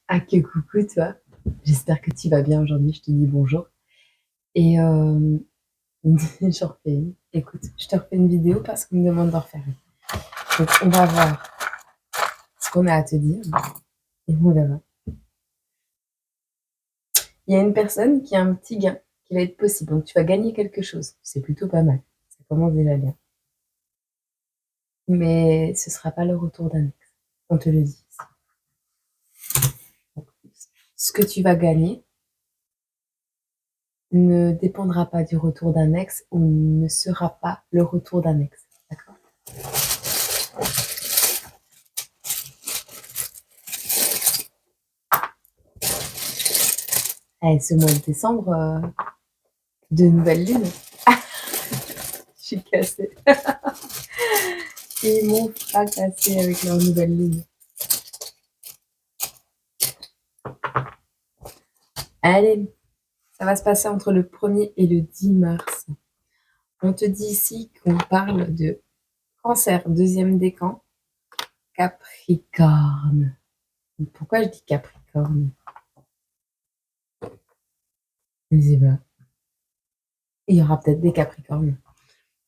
Ah que coucou toi, j'espère que tu vas bien aujourd'hui, je te dis bonjour et je refais une. Écoute, je te refais une vidéo parce qu'on me demande d'en refaire une. Donc on va voir ce qu'on a à te dire et on verra. Il y a une personne qui a un petit gain qui va être possible, donc tu vas gagner quelque chose, c'est plutôt pas mal, ça commence déjà bien. Mais ce sera pas le retour d'un ex, on te le dit. Donc, ce que tu vas gagner ne dépendra pas du retour d'un ex ou ne sera pas le retour d'un ex, d'accord? Eh, ce mois de décembre, de nouvelles lunes. Je suis cassée. Ils m'ont fracassée avec leur nouvelle lune. Allez, ça va se passer entre le 1er et le 10 mars. On te dit ici qu'on parle de Cancer, deuxième décan, Capricorne. Pourquoi je dis Capricorne? Je ne sais pas. Il y aura peut-être des Capricornes.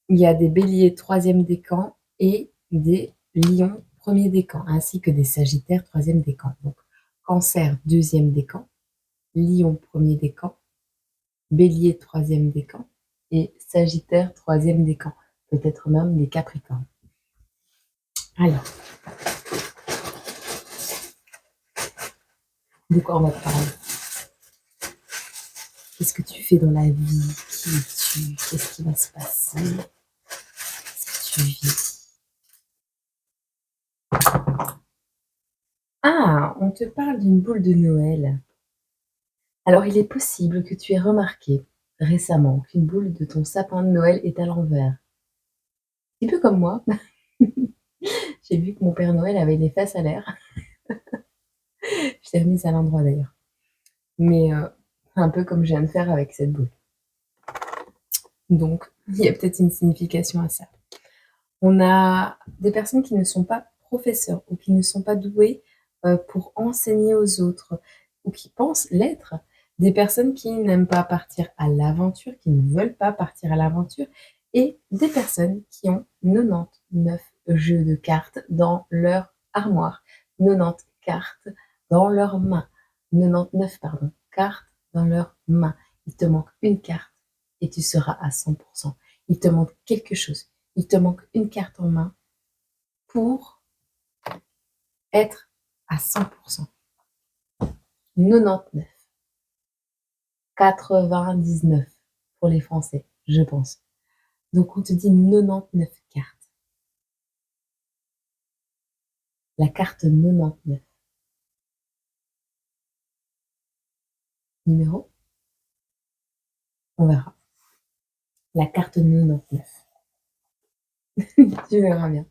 Il y a des Béliers, troisième décan, et des Lions, premier décan, ainsi que des Sagittaires, troisième décan. Donc, Cancer, deuxième décan, Lion, premier décan, Bélier, troisième décan, et Sagittaire, troisième décan. Peut-être même les Capricornes. Alors, de quoi on va parler? Qu'est-ce que tu fais dans la vie? Qui es-tu? Qu'est-ce qui va se passer? Qu'est-ce que tu vis? Ah, on te parle d'une boule de Noël. Alors, il est possible que tu aies remarqué récemment qu'une boule de ton sapin de Noël est à l'envers. Un petit peu comme moi. J'ai vu que mon Père Noël avait les fesses à l'air. Je l'ai remise à l'endroit d'ailleurs. Mais un peu comme je viens de faire avec cette boule. Donc, il y a peut-être une signification à ça. On a des personnes qui ne sont pas professeurs ou qui ne sont pas douées pour enseigner aux autres ou qui pensent l'être. Des personnes qui n'aiment pas partir à l'aventure, qui ne veulent pas partir à l'aventure, et des personnes qui ont 99 jeux de cartes dans leur armoire, 90 cartes dans leurs mains, 99 pardon, cartes dans leurs mains. Il te manque une carte et tu seras à 100%. Il te manque quelque chose. Il te manque une carte en main pour être à 100%. 99. 99 pour les Français, je pense. Donc on te dit 99 cartes. La carte 99. Numéro? On verra. La carte 99. Tu verras bien.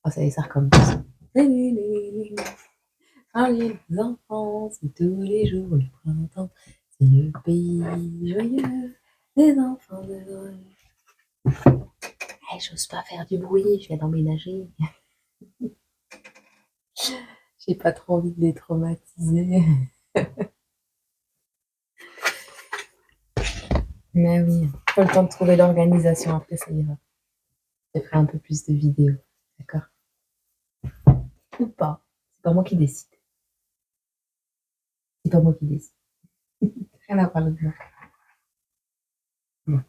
Oh, ça y est, ça recommence. Ah, les enfants, c'est tous les jours le printemps. C'est le pays joyeux des enfants de Noël. Hey, j'ose pas faire du bruit, je viens d'emménager. J'ai pas trop envie de les traumatiser. Mais oui, faut le temps de trouver l'organisation, après ça ira. Je ferai un peu plus de vidéos, d'accord? Ou pas. C'est pas moi qui décide. C'est pas moi qui décide. Rien à parler de moi. Bon.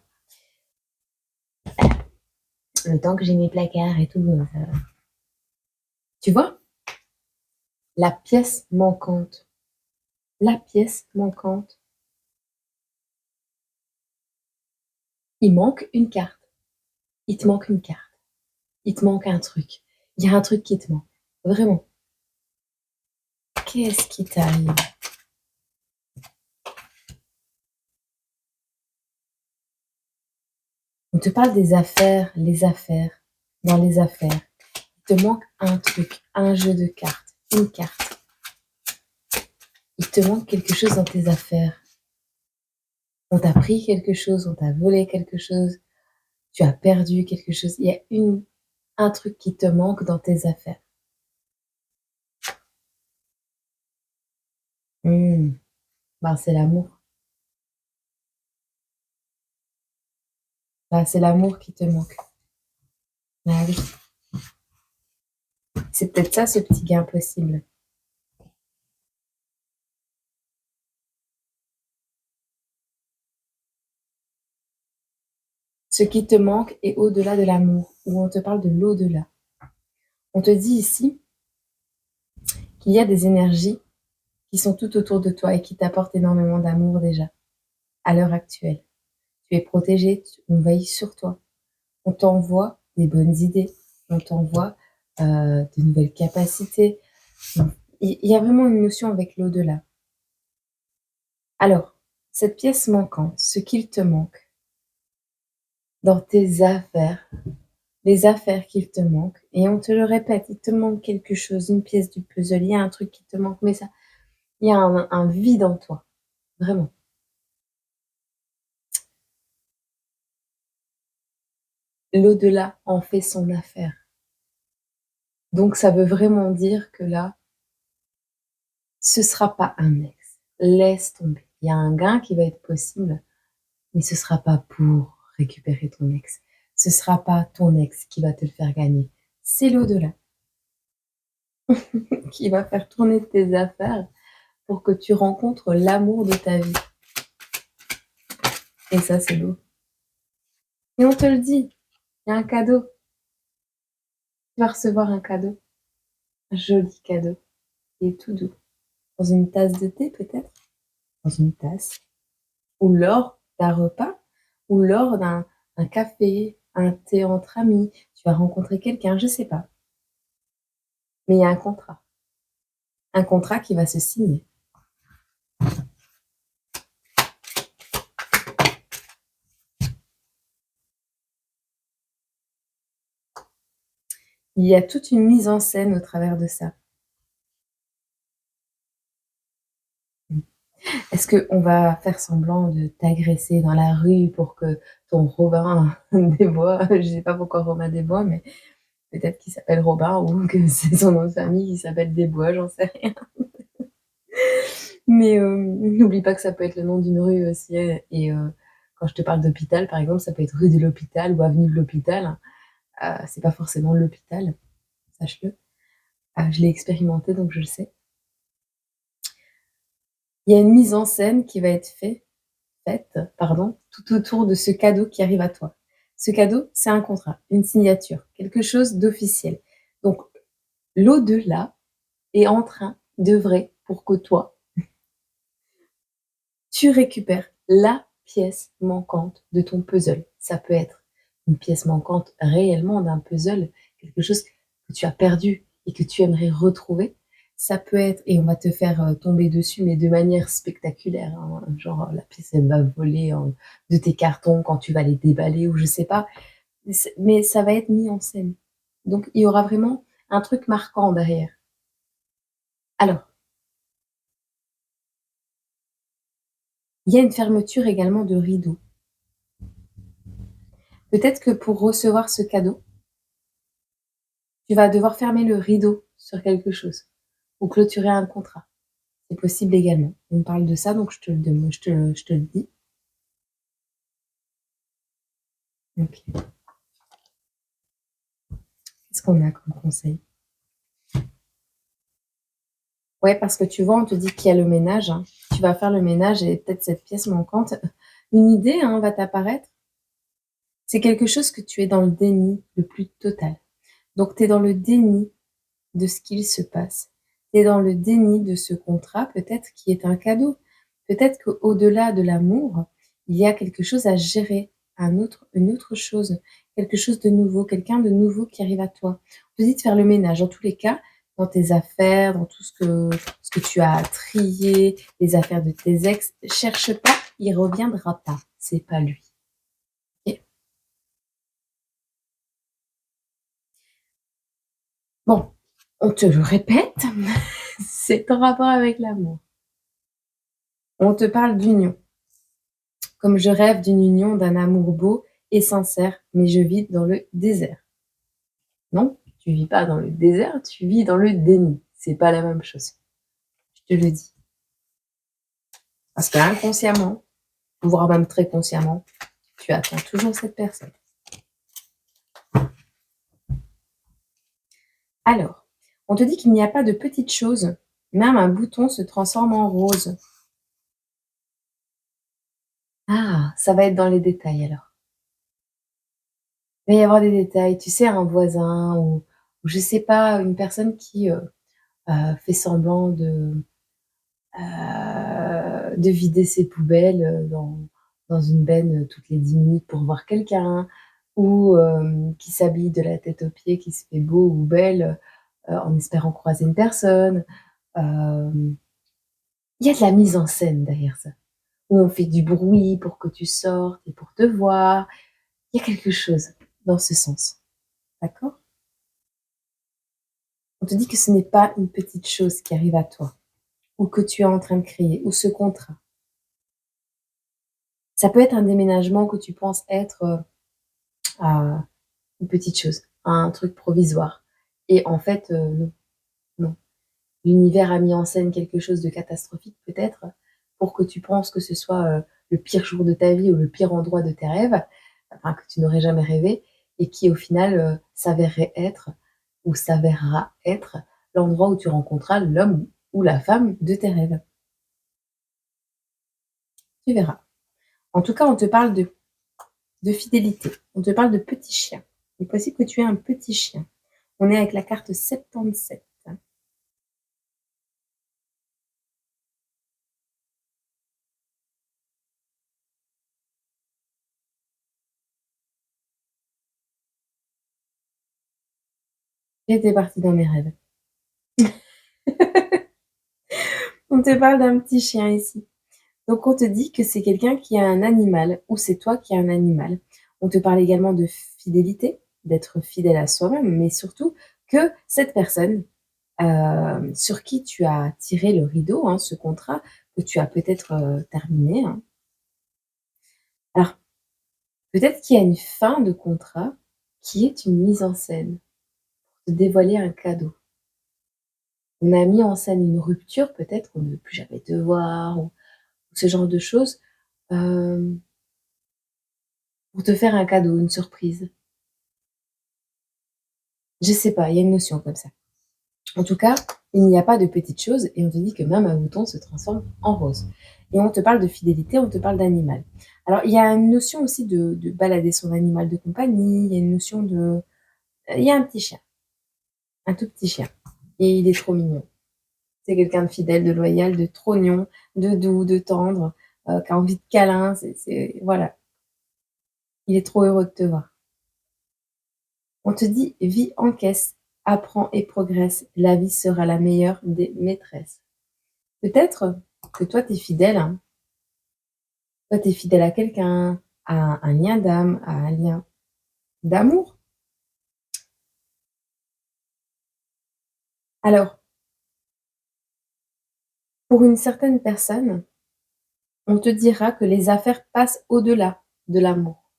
Le temps que j'ai mes placards et tout, ça va. Tu vois, la pièce manquante. La pièce manquante. Il manque une carte. Il te manque une carte. Il te manque un truc. Il y a un truc qui te manque. Vraiment. Qu'est-ce qui t'arrive? On te parle des affaires, les affaires. Dans les affaires, il te manque un truc, un jeu de cartes, une carte. Il te manque quelque chose dans tes affaires. On t'a pris quelque chose, on t'a volé quelque chose, tu as perdu quelque chose. Il y a un truc qui te manque dans tes affaires. Mmh. Ben, c'est l'amour. Bah, c'est l'amour qui te manque. Bah oui, c'est peut-être ça ce petit gain possible. Ce qui te manque est au-delà de l'amour, ou on te parle de l'au-delà. On te dit ici qu'il y a des énergies qui sont tout autour de toi et qui t'apportent énormément d'amour déjà, à l'heure actuelle. Tu es protégé, on veille sur toi. On t'envoie des bonnes idées, on t'envoie de nouvelles capacités. Il y a vraiment une notion avec l'au-delà. Alors, cette pièce manquante, ce qu'il te manque dans tes affaires, les affaires qu'il te manquent, et on te le répète, il te manque quelque chose, une pièce du puzzle, il y a un truc qui te manque, mais ça, il y a un vide en toi, vraiment. L'au-delà en fait son affaire. Donc ça veut vraiment dire que là, ce sera pas un ex. Laisse tomber. Il y a un gain qui va être possible, mais ce sera pas pour récupérer ton ex. Ce sera pas ton ex qui va te le faire gagner. C'est l'au-delà qui va faire tourner tes affaires pour que tu rencontres l'amour de ta vie. Et ça, c'est beau. Et on te le dit, il y a un cadeau. Tu vas recevoir un cadeau, un joli cadeau, qui est tout doux. Dans une tasse de thé, peut-être, dans une tasse, ou lors d'un repas, ou lors d'un café, un thé entre amis. Tu vas rencontrer quelqu'un, je sais pas. Mais il y a un contrat. Un contrat qui va se signer. Il y a toute une mise en scène au travers de ça. Est-ce qu'on va faire semblant de t'agresser dans la rue pour que ton Robin des Bois, je sais pas pourquoi Robin des Bois, mais peut-être qu'il s'appelle Robin ou que c'est son nom de famille qui s'appelle des Bois, j'en sais rien. Mais n'oublie pas que ça peut être le nom d'une rue aussi. Et quand je te parle d'hôpital, par exemple, ça peut être rue de l'hôpital ou avenue de l'hôpital. C'est pas forcément l'hôpital, sache-le. Je l'ai expérimenté, donc je le sais. Il y a une mise en scène qui va être faite, pardon, tout autour de ce cadeau qui arrive à toi. Ce cadeau, c'est un contrat, une signature, quelque chose d'officiel. Donc, l'au-delà est en train d'œuvrer pour que toi, tu récupères la pièce manquante de ton puzzle. Ça peut être une pièce manquante réellement d'un puzzle, quelque chose que tu as perdu et que tu aimerais retrouver. Ça peut être, et on va te faire tomber dessus, mais de manière spectaculaire, hein, genre la pièce elle va voler de tes cartons quand tu vas les déballer ou je sais pas, mais ça va être mis en scène. Donc il y aura vraiment un truc marquant derrière. Alors, il y a une fermeture également de rideau. Peut-être que pour recevoir ce cadeau, tu vas devoir fermer le rideau sur quelque chose ou clôturer un contrat. C'est possible également. On me parle de ça, donc je te le dis. Ok. Qu'est-ce qu'on a comme conseil? Ouais, parce que tu vois, on te dit qu'il y a le ménage, hein. Tu vas faire le ménage et peut-être cette pièce manquante. Une idée hein, va t'apparaître. C'est quelque chose que tu es dans le déni le plus total. Donc, tu es dans le déni de ce qu'il se passe. Tu es dans le déni de ce contrat, peut-être qui est un cadeau. Peut-être qu'au-delà de l'amour, il y a quelque chose à gérer, une autre chose, quelque chose de nouveau, quelqu'un de nouveau qui arrive à toi. On te dit de faire le ménage, dans tous les cas, dans tes affaires, dans tout ce que tu as trié, les affaires de tes ex. Cherche pas, il reviendra pas. C'est pas lui. Ok. Bon, on te le répète, c'est en rapport avec l'amour. On te parle d'union. Comme je rêve d'une union, d'un amour beau et sincère, mais je vis dans le désert. Non, tu vis pas dans le désert, tu vis dans le déni. C'est pas la même chose. Je te le dis. Parce qu'inconsciemment, voire même très consciemment, tu attends toujours cette personne. Alors, on te dit qu'il n'y a pas de petites choses, même un bouton se transforme en rose. Ah, ça va être dans les détails alors. Il va y avoir des détails, tu sais, un voisin ou je sais pas, une personne qui fait semblant de vider ses poubelles dans une benne toutes les 10 minutes pour voir quelqu'un, ou qui s'habille de la tête aux pieds, qui se fait beau ou belle en espérant croiser une personne. Il y a de la mise en scène derrière ça, où on fait du bruit pour que tu sortes et pour te voir. Il y a quelque chose dans ce sens, d'accord? On te dit que ce n'est pas une petite chose qui arrive à toi, ou que tu es en train de créer, ou ce contrat. Ça peut être un déménagement que tu penses être une petite chose, un truc provisoire. Et en fait, non, non. L'univers a mis en scène quelque chose de catastrophique peut-être pour que tu penses que ce soit le pire jour de ta vie ou le pire endroit de tes rêves, enfin que tu n'aurais jamais rêvé, et qui au final s'avérerait être ou s'avérera être l'endroit où tu rencontreras l'homme ou la femme de tes rêves. Tu verras. En tout cas, on te parle de fidélité, on te parle de petit chien. Il est possible que tu aies un petit chien. On est avec la carte 77. J'étais partie dans mes rêves. On te parle d'un petit chien ici. Donc on te dit que c'est quelqu'un qui a un animal ou c'est toi qui as un animal. On te parle également de fidélité, d'être fidèle à soi-même, mais surtout que cette personne sur qui tu as tiré le rideau, hein, ce contrat que tu as peut-être terminé, hein. Alors peut-être qu'il y a une fin de contrat qui est une mise en scène, de dévoiler un cadeau. On a mis en scène une rupture peut-être, on ne veut plus jamais te voir ou ce genre de choses, euh, pour te faire un cadeau, une surprise. Je sais pas, il y a une notion comme ça. En tout cas, il n'y a pas de petites choses et on te dit que même un bouton se transforme en rose. Et on te parle de fidélité, on te parle d'animal. Alors, il y a une notion aussi de balader son animal de compagnie, il y a une notion de... Il y a un petit chien, un tout petit chien. Et il est trop mignon. C'est quelqu'un de fidèle, de loyal, de trop mignon, de doux, de tendre, qui a envie de câlin. Voilà, il est trop heureux de te voir. On te dit, vis, encaisse, apprends et progresse. La vie sera la meilleure des maîtresses. Peut-être que toi, tu es fidèle, hein. Toi, tu es fidèle à quelqu'un, à un lien d'âme, à un lien d'amour. Alors, pour une certaine personne, on te dira que les affaires passent au-delà de l'amour.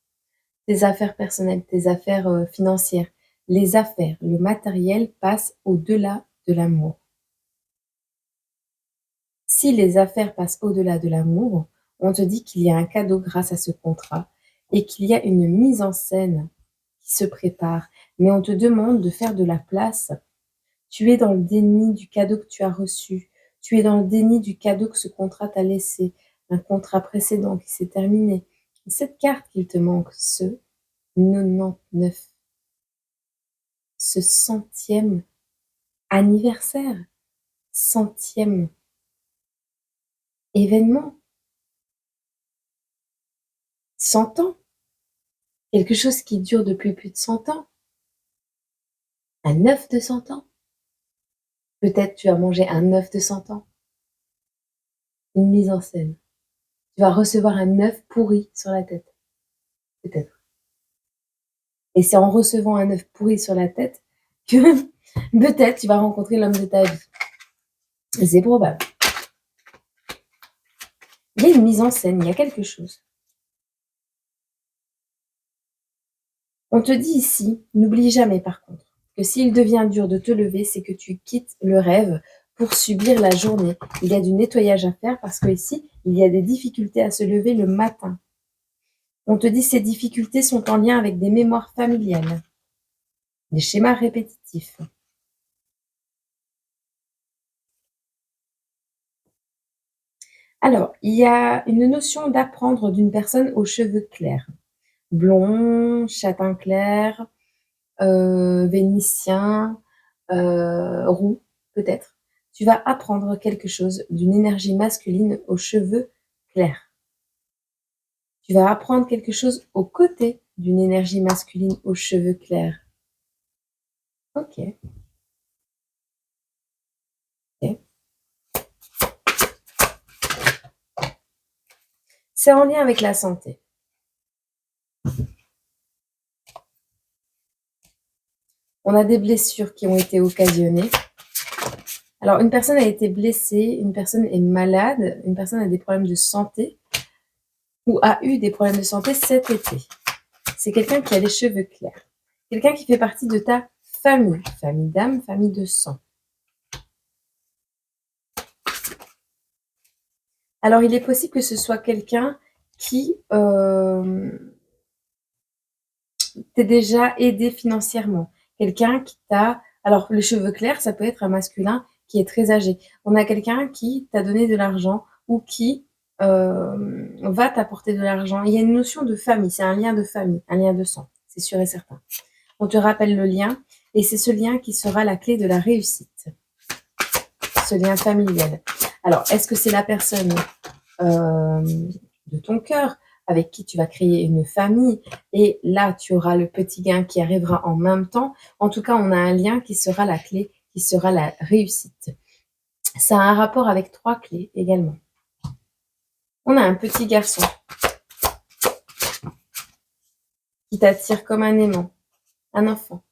Tes affaires personnelles, tes affaires financières, les affaires, le matériel passent au-delà de l'amour. Si les affaires passent au-delà de l'amour, on te dit qu'il y a un cadeau grâce à ce contrat et qu'il y a une mise en scène qui se prépare, mais on te demande de faire de la place. Tu es dans le déni du cadeau que tu as reçu. Tu es dans le déni du cadeau que ce contrat t'a laissé, un contrat précédent qui s'est terminé. Cette carte qu'il te manque, ce 99, ce centième anniversaire, centième événement, 100 ans, quelque chose qui dure depuis plus de 100 ans, un œuf de 100 ans. Peut-être tu as mangé un œuf de 100 ans, une mise en scène. Tu vas recevoir un œuf pourri sur la tête, peut-être. Et c'est en recevant un œuf pourri sur la tête que peut-être tu vas rencontrer l'homme de ta vie. Et c'est probable. Il y a une mise en scène, il y a quelque chose. On te dit ici, n'oublie jamais par contre, que s'il devient dur de te lever, c'est que tu quittes le rêve pour subir la journée. Il y a du nettoyage à faire parce que ici, il y a des difficultés à se lever le matin. On te dit ces difficultés sont en lien avec des mémoires familiales, des schémas répétitifs. Alors, il y a une notion d'apprendre d'une personne aux cheveux clairs, blond, châtain clair, vénitien, roux, peut-être. Tu vas apprendre quelque chose d'une énergie masculine aux cheveux clairs. Tu vas apprendre quelque chose aux côtés d'une énergie masculine aux cheveux clairs. Ok. Ok. C'est en lien avec la santé. On a des blessures qui ont été occasionnées. Alors, une personne a été blessée, une personne est malade, une personne a des problèmes de santé ou a eu des problèmes de santé cet été. C'est quelqu'un qui a les cheveux clairs. Quelqu'un qui fait partie de ta famille. Famille d'âme, famille de sang. Alors, il est possible que ce soit quelqu'un qui t'ait déjà aidé financièrement. Quelqu'un qui t'a... Alors, les cheveux clairs, ça peut être un masculin qui est très âgé. On a quelqu'un qui t'a donné de l'argent ou qui va t'apporter de l'argent. Il y a une notion de famille, c'est un lien de famille, un lien de sang, c'est sûr et certain. On te rappelle le lien et c'est ce lien qui sera la clé de la réussite. Ce lien familial. Alors, est-ce que c'est la personne de ton cœur avec qui tu vas créer une famille et là, tu auras le petit gain qui arrivera en même temps. En tout cas, on a un lien qui sera la clé, qui sera la réussite. Ça a un rapport avec 3 clés également. On a un petit garçon qui t'attire comme un aimant, un enfant.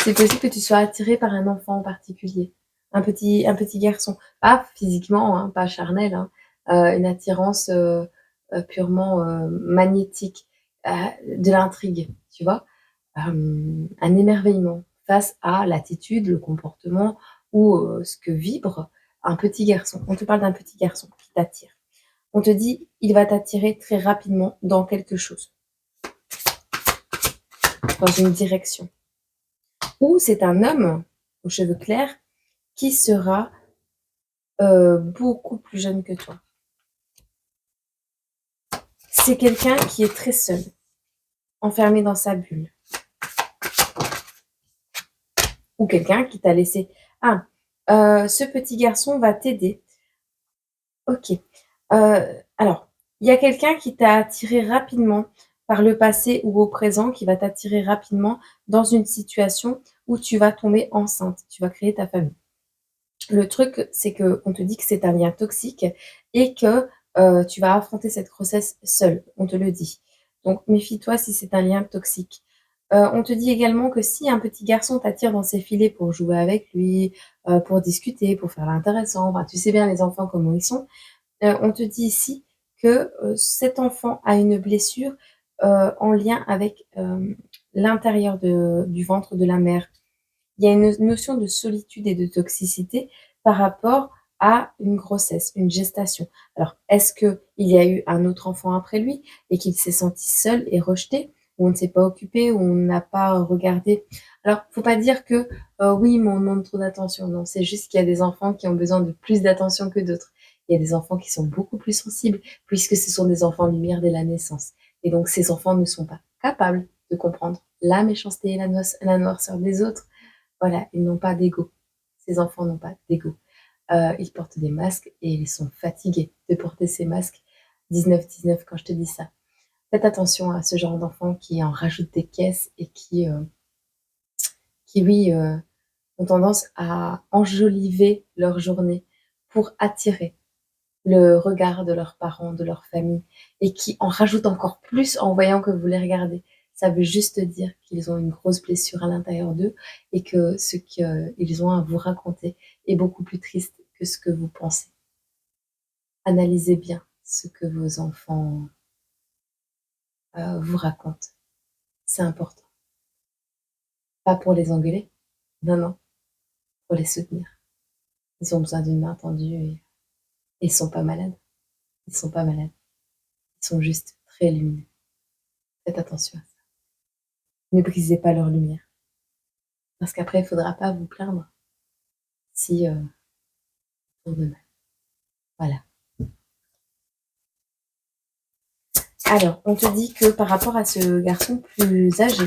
C'est possible que tu sois attiré par un enfant en particulier, un petit garçon. Pas physiquement, hein, pas charnel, hein, une attirance purement magnétique, de l'intrigue, tu vois, un émerveillement face à l'attitude, le comportement ou ce que vibre un petit garçon. On te parle d'un petit garçon qui t'attire. On te dit, il va t'attirer très rapidement dans quelque chose, dans une direction. Ou c'est un homme aux cheveux clairs qui sera beaucoup plus jeune que toi. C'est quelqu'un qui est très seul, enfermé dans sa bulle. Ou quelqu'un qui t'a laissé. Ah, ce petit garçon va t'aider. Ok. Alors, il y a quelqu'un qui t'a attiré rapidement par le passé ou au présent, qui va t'attirer rapidement dans une situation où tu vas tomber enceinte, tu vas créer ta famille. Le truc, c'est qu'on te dit que c'est un lien toxique et que tu vas affronter cette grossesse seule, on te le dit. Donc, méfie-toi si c'est un lien toxique. On te dit également que si un petit garçon t'attire dans ses filets pour jouer avec lui, pour discuter, pour faire l'intéressant, enfin, tu sais bien les enfants comment ils sont, on te dit ici que cet enfant a une blessure en lien avec l'intérieur du ventre de la mère. Il y a une notion de solitude et de toxicité par rapport à une grossesse, une gestation. Alors, est-ce qu'il y a eu un autre enfant après lui et qu'il s'est senti seul et rejeté, ou on ne s'est pas occupé, ou on n'a pas regardé? Alors, faut pas dire que oui, mais on demande trop d'attention. Non, c'est juste qu'il y a des enfants qui ont besoin de plus d'attention que d'autres. Il y a des enfants qui sont beaucoup plus sensibles, puisque ce sont des enfants lumière dès la naissance. Et donc, ces enfants ne sont pas capables de comprendre la méchanceté et la noirceur des autres. Voilà, ils n'ont pas d'ego. Ces enfants n'ont pas d'ego. Ils portent des masques et ils sont fatigués de porter ces masques. 19-19 quand je te dis ça. Faites attention à ce genre d'enfants qui en rajoutent des caisses et qui oui, ont tendance à enjoliver leur journée pour attirer le regard de leurs parents, de leur famille, et qui en rajoutent encore plus en voyant que vous les regardez. Ça veut juste dire qu'ils ont une grosse blessure à l'intérieur d'eux et que ce qu'ils ont à vous raconter est beaucoup plus triste que ce que vous pensez. Analysez bien ce que vos enfants vous racontent. C'est important. Pas pour les engueuler, non, non, pour les soutenir. Ils ont besoin d'une main tendue et ils sont pas malades. Ils sont pas malades. Ils sont juste très lumineux. Faites attention à ça. Ne brisez pas leur lumière. Parce qu'après, il ne faudra pas vous plaindre si on tourne mal. Voilà. Alors, on te dit que par rapport à ce garçon plus âgé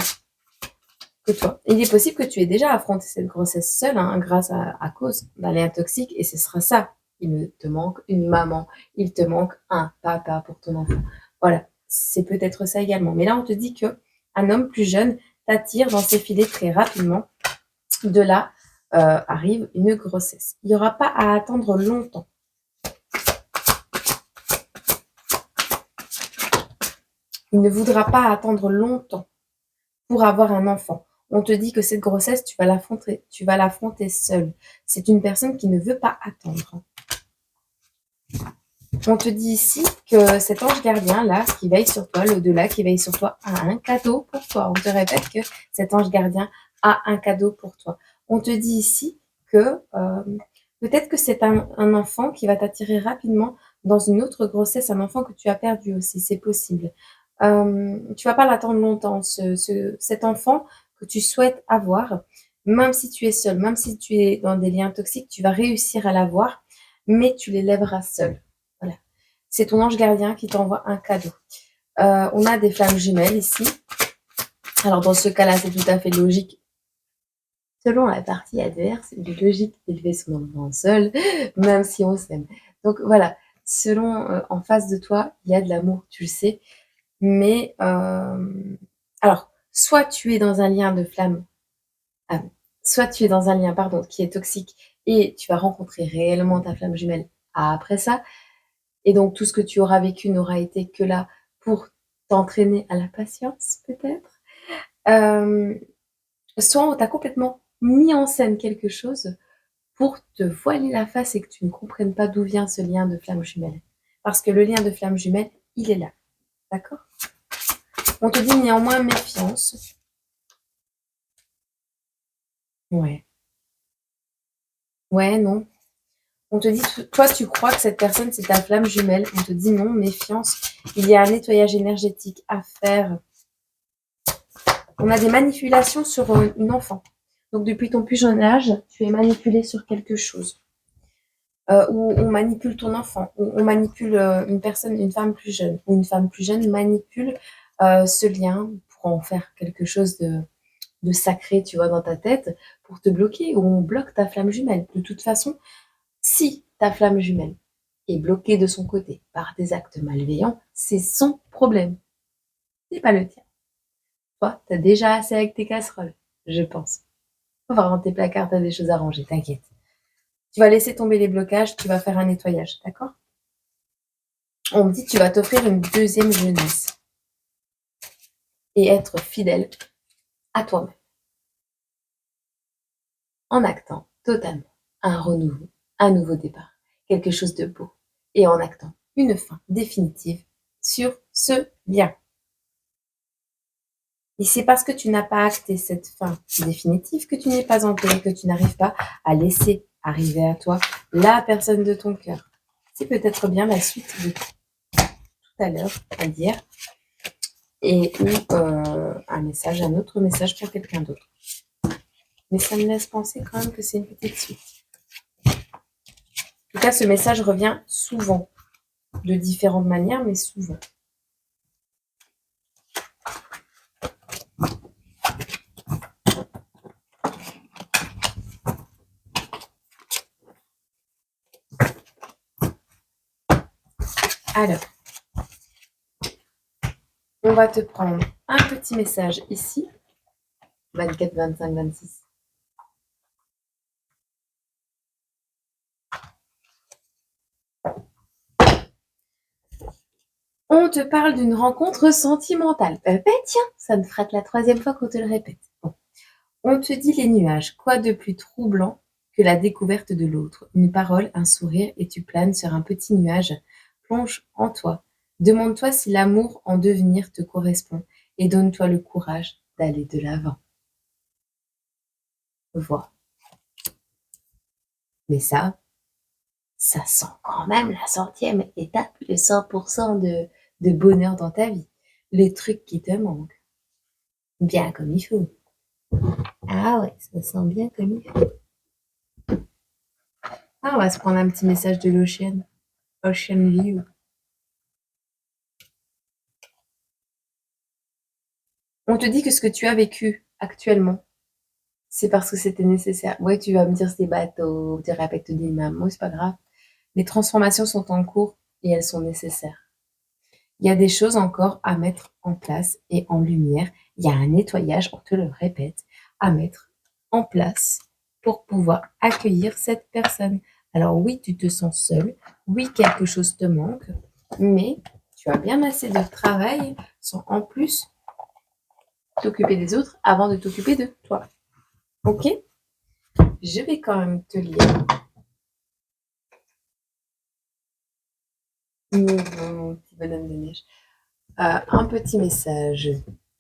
que toi, il est possible que tu aies déjà affronté cette grossesse seule, hein, grâce à cause d'un lien toxique, et ce sera ça. Il te manque une maman, il te manque un papa pour ton enfant. Voilà, c'est peut-être ça également. Mais là, on te dit que un homme plus jeune t'attire dans ses filets très rapidement. De là arrive une grossesse. Il n'y aura pas à attendre longtemps. Il ne voudra pas attendre longtemps pour avoir un enfant. On te dit que cette grossesse, tu vas l'affronter seule. C'est une personne qui ne veut pas attendre. On te dit ici que cet ange gardien là, qui veille sur toi, l'au-delà, qui veille sur toi, a un cadeau pour toi. On te répète que cet ange gardien a un cadeau pour toi. On te dit ici que peut-être que c'est un enfant qui va t'attirer rapidement dans une autre grossesse, un enfant que tu as perdu aussi, c'est possible. Tu vas pas l'attendre longtemps, cet enfant que tu souhaites avoir, même si tu es seul, même si tu es dans des liens toxiques, tu vas réussir à l'avoir, mais tu l'élèveras seul. Voilà. C'est ton ange gardien qui t'envoie un cadeau. On a des flammes jumelles ici. Alors dans ce cas-là, c'est tout à fait logique. Selon la partie adverse, c'est logique d'élever son enfant seul, même si on s'aime. Donc voilà, selon en face de toi, il y a de l'amour, tu le sais. Mais alors, soit tu es dans un lien de flamme, soit tu es dans un lien, pardon, qui est toxique et tu vas rencontrer réellement ta flamme jumelle après ça. Et donc, tout ce que tu auras vécu n'aura été que là pour t'entraîner à la patience, peut-être. Soit on t'a complètement mis en scène quelque chose pour te voiler la face et que tu ne comprennes pas d'où vient ce lien de flamme jumelle. Parce que le lien de flamme jumelle, il est là. D'accord ? On te dit néanmoins méfiance. Ouais. Ouais, non. On te dit, toi, tu crois que cette personne, c'est ta flamme jumelle. On te dit non, méfiance. Il y a un nettoyage énergétique à faire. On a des manipulations sur une enfant. Donc, depuis ton plus jeune âge, tu es manipulé sur quelque chose. Ou on manipule ton enfant. Ou on manipule une personne, une femme plus jeune. Ou une femme plus jeune manipule ce lien pour en faire quelque chose de sacré, tu vois, dans ta tête, pour te bloquer. Ou on bloque ta flamme jumelle. De toute façon, si ta flamme jumelle est bloquée de son côté par des actes malveillants, c'est son problème. C'est pas le tien. Toi, t'as déjà assez avec tes casseroles, je pense. Enfin, dans tes placards, t'as des choses à ranger, t'inquiète. Tu vas laisser tomber les blocages, tu vas faire un nettoyage, d'accord? On me dit que tu vas t'offrir une deuxième jeunesse et être fidèle à toi-même en actant totalement un renouveau, un nouveau départ, quelque chose de beau et en actant une fin définitive sur ce lien. Et c'est parce que tu n'as pas acté cette fin définitive que tu n'es pas en paix, que tu n'arrives pas à laisser arriver à toi la personne de ton cœur. C'est peut-être bien la suite de tout à l'heure à dire et ou un autre message pour quelqu'un d'autre. Mais ça me laisse penser quand même que c'est une petite suite. En tout cas, ce message revient souvent, de différentes manières, mais souvent. Alors, on va te prendre un petit message ici, 24, 25, 26. On te parle d'une rencontre sentimentale. Tiens, ça me fera la troisième fois qu'on te le répète. Bon. On te dit les nuages. Quoi de plus troublant que la découverte de l'autre? Une parole, un sourire, et tu planes sur un petit nuage. Plonge en toi. Demande-toi si l'amour en devenir te correspond et donne-toi le courage d'aller de l'avant. Vois. Mais ça, ça sent quand même la 100e étape, le 100% de bonheur dans ta vie. Les trucs qui te manquent. Bien comme il faut. Ah ouais, ça sent bien comme il faut. Ah, on va se prendre un petit message de l'Ocean. Ocean View. On te dit que ce que tu as vécu actuellement, c'est parce que c'était nécessaire. Ouais, tu vas me dire c'est bateau, tu répètes des mamots, c'est pas grave. Les transformations sont en cours et elles sont nécessaires. Il y a des choses encore à mettre en place et en lumière. Il y a un nettoyage, on te le répète, à mettre en place pour pouvoir accueillir cette personne. Alors oui, tu te sens seul, oui, quelque chose te manque, mais tu as bien assez de travail sans en plus t'occuper des autres avant de t'occuper de toi. Ok? Je vais quand même te lire mon petit bonhomme de neige. Un petit message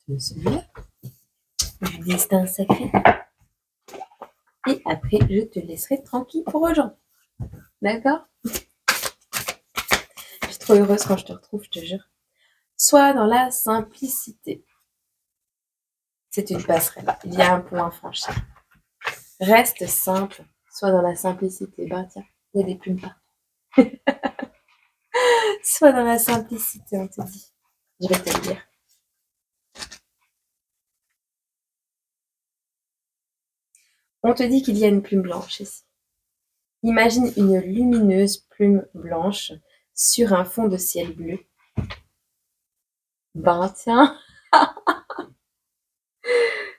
de celui-là. Du destin sacré. Et après, je te laisserai tranquille pour rejoindre. D'accord? Je suis trop heureuse quand je te retrouve, je te jure. Sois dans la simplicité. C'est une passerelle. Il y a un pont à franchir. Reste simple. Sois dans la simplicité. Ben tiens, il y a des plumes partout. Sois dans la simplicité, on te dit. Je vais te le dire. On te dit qu'il y a une plume blanche ici. Imagine une lumineuse plume blanche sur un fond de ciel bleu. Ben tiens,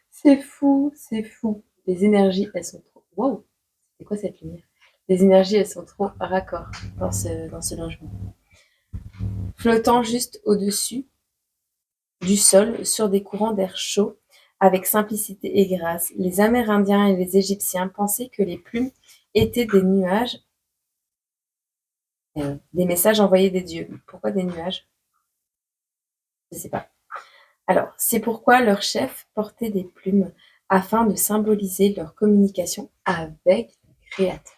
c'est fou, c'est fou. Les énergies, elles sont trop... Waouh, c'est quoi cette lumière? Les énergies, elles sont trop raccord dans ce logement. Flottant juste au-dessus du sol sur des courants d'air chaud, avec simplicité et grâce, les Amérindiens et les Égyptiens pensaient que les plumes étaient des nuages, des messages envoyés des dieux. Pourquoi des nuages? Je ne sais pas. Alors, c'est pourquoi leurs chefs portaient des plumes afin de symboliser leur communication avec le Créateur.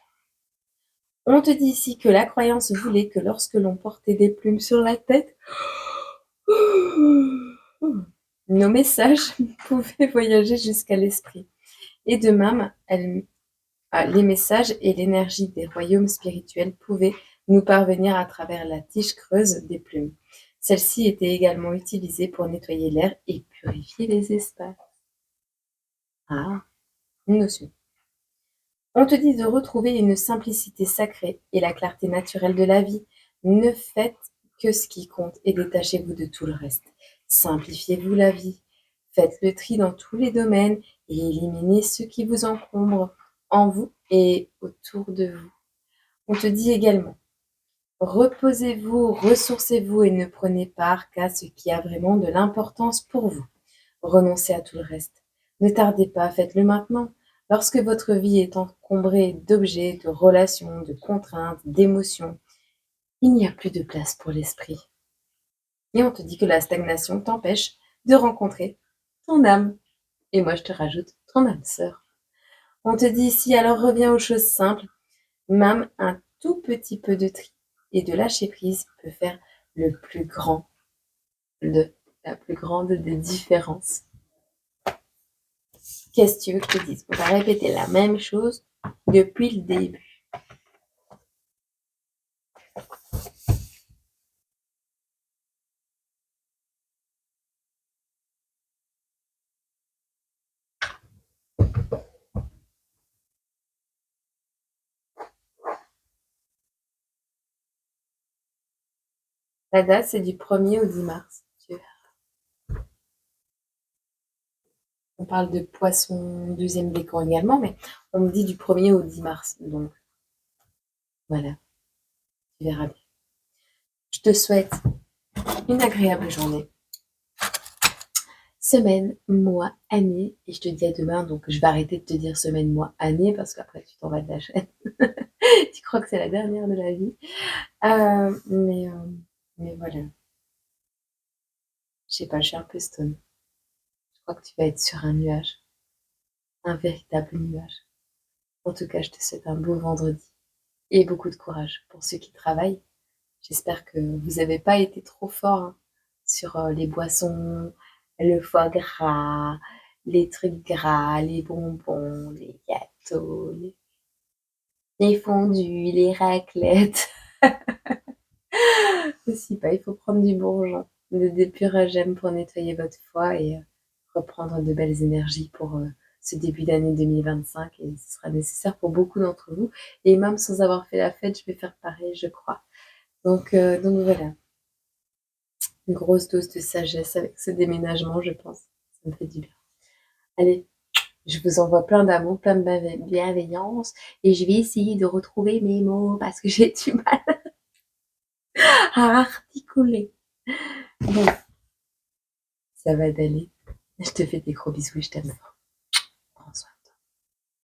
On te dit ici que la croyance voulait que lorsque l'on portait des plumes sur la tête, nos messages pouvaient voyager jusqu'à l'esprit. Et de même, les messages et l'énergie des royaumes spirituels pouvaient nous parvenir à travers la tige creuse des plumes. Celle-ci était également utilisée pour nettoyer l'air et purifier les espaces. Ah, une notion. On te dit de retrouver une simplicité sacrée et la clarté naturelle de la vie. Ne faites que ce qui compte et détachez-vous de tout le reste. Simplifiez-vous la vie. Faites le tri dans tous les domaines et éliminez ce qui vous encombre en vous et autour de vous. On te dit également, reposez-vous, ressourcez-vous et ne prenez part qu'à ce qui a vraiment de l'importance pour vous. Renoncez à tout le reste. Ne tardez pas, faites-le maintenant. Lorsque votre vie est encombrée d'objets, de relations, de contraintes, d'émotions, il n'y a plus de place pour l'esprit. Et on te dit que la stagnation t'empêche de rencontrer ton âme. Et moi, je te rajoute ton âme sœur. On te dit ici, alors reviens aux choses simples. Même un tout petit peu de tri et de lâcher prise peut faire le plus grand la plus grande des différences. Qu'est-ce que tu veux que je te dise? On va répéter la même chose depuis le début. La date, c'est du 1er au 10 mars. On parle de poisson deuxième décan également, mais on me dit du 1er au 10 mars. Donc, voilà, tu verras bien. Je te souhaite une agréable journée, semaine, mois, année, et je te dis à demain. Donc, je vais arrêter de te dire semaine, mois, année, parce qu'après, tu t'en vas de la chaîne. Tu crois que c'est la dernière de la vie. Mais voilà. Je sais pas, je suis un peu stone. Je crois que tu vas être sur un nuage, un véritable nuage. En tout cas, je te souhaite un beau vendredi et beaucoup de courage pour ceux qui travaillent. J'espère que vous avez pas été trop fort, hein, sur, les boissons, le foie gras, les trucs gras, les bonbons, les gâteaux, les fondus, les raclettes. Aussi pas, il faut prendre du bourgeon, des purs à gemme pour nettoyer votre foie et reprendre de belles énergies pour, ce début d'année 2025 et ce sera nécessaire pour beaucoup d'entre vous et même sans avoir fait la fête, je vais faire pareil, je crois. Donc voilà, une grosse dose de sagesse avec ce déménagement, je pense. Ça me fait du bien. Allez, je vous envoie plein d'amour, plein de bienveillance et je vais essayer de retrouver mes mots parce que j'ai du mal à articuler. Bon, ça va d'aller. Je te fais des gros bisous et je t'aime fort.